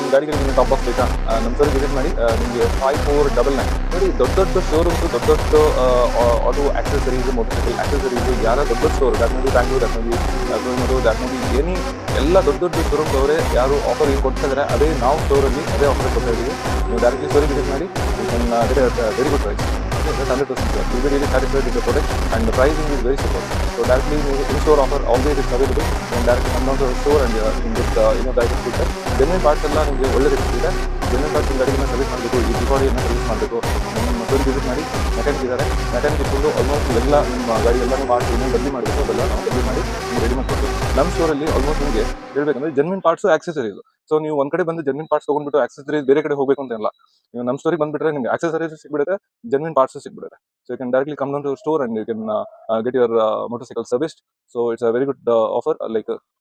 ನಿಮ್ಮ ಗಾಡಿಗಳಿಗೆ ನೀವು top box ಬೇಕಾ ನಮ್ಮ ಸರ್ ವಿಸಿಟ್ ಮಾಡಿ ನಿಮಗೆ 5499 ನೋಡಿ. ದೊಡ್ಡ ದೊಡ್ಡ ಶೋರೂಮ್ಸ್, ದೊಡ್ಡ ದೊಡ್ಡ ಆಟೋ ಆಕ್ಸೆಸರೀಸ್, ಮೋಟರ್ಸೈಕಲ್ ಆಕ್ಸೆಸರೀಸ್, ಯಾರ ದೊಡ್ಡ ದೊಡ್ಡ store that may be Bangalore, that may be Coimbatore, that may be any ಎಲ್ಲ ದೊಡ್ಡ ದೊಡ್ಡ ಶೋರೂಮ್ಸ್ ಅವರೇ ಯಾರು ಆಫರ್ ಏನು ಕೊಡ್ತಾ ಇದ್ದಾರೆ ಅದೇ ನಾವು ಸ್ಟೋರಲ್ಲಿ ಅದೇ ಆಫರ್ ಕೊಡ್ತಾ ಇದ್ದೀವಿ. ನೀವು ಡೈರೆಕ್ಟ್ಲಿ ಸ್ಟೋರಿಗೆ ವಿಸಿಟ್ ಮಾಡಿ very good price. That's 100% sure. You'll be really satisfied with the product and the pricing is very super. So directly in-store offer always is available. You can directly come down to the store and you can get direct feedback. Genuine parts ಎಲ್ಲ ನಿಮಗೆ ಒಳ್ಳೆ rate ಇದೆ. Genuine parts ಗಾಡಿನ service ಮಾಡಬೇಕು, ಈ ಡಿಪಾಡಿಯನ್ನು service ಮಾಡಬೇಕು, ನಮ್ಮ ಸ್ಟೋರಿಗೆ visit ಮಾಡಿ. ಮೆಕ್ಯಾನಿಕ್ ಇದ್ದಾರೆ, ಮೆಕ್ಯಾನಿಕ್ ಇಟ್ಕೊಂಡು ಆಲ್ಮೋಸ್ಟ್ ಎಲ್ಲ ನಿಮ್ಮ ಗಾಡಿ ಎಲ್ಲನೂ ಮಾಡಿ ಇನ್ನೂ ಬದಲಿ ಮಾಡಬೇಕು, ಅದೆಲ್ಲ ನಾವು ಬದಲಿ ಮಾಡಿ ನೀವು ರೆಡಿ ಮಾಡಿಕೊಡ್ತೀವಿ. ನಮ್ಮ ಸ್ಟೋರಲ್ಲಿ ಆಲ್ಮೋಸ್ಟ್ ನಿಮಗೆ ಹೇಳ್ಬೇಕಂದ್ರೆ ಜೆನ್ವಿನ್ ಪಾರ್ಟ್ಸು ಆಕ್ಸೆಸರೀಸ್. ಸೊ ನೀವು ಒಂದ್ ಕಡೆ ಬಂದು ಜೆನ್ವಿನ್ ಪಾರ್ಟ್ಸ್ ತೊಗೊಂಡ್ಬಿಟ್ಟು ಆಕ್ಸೆಸರೀಸ್ ಬೇರೆ ಕಡೆ ಹೋಗಬೇಕು ಅಂತ ಇಲ್ಲ. ನೀವು ನಮ್ಮ ಸ್ಟೋರಿಗೆ ಬಂದ್ಬಿಟ್ರೆ ನಿಮಗೆ ಆಕ್ಸೆಸರೀಸ್ ಸಿಗ್ಬಿಡುತ್ತೆ, genuine parts ಸಿಗ್ಬಿಡುತ್ತೆ. So you can directly come down to the store and you can get your motorcycle serviced. So it's a very good offer.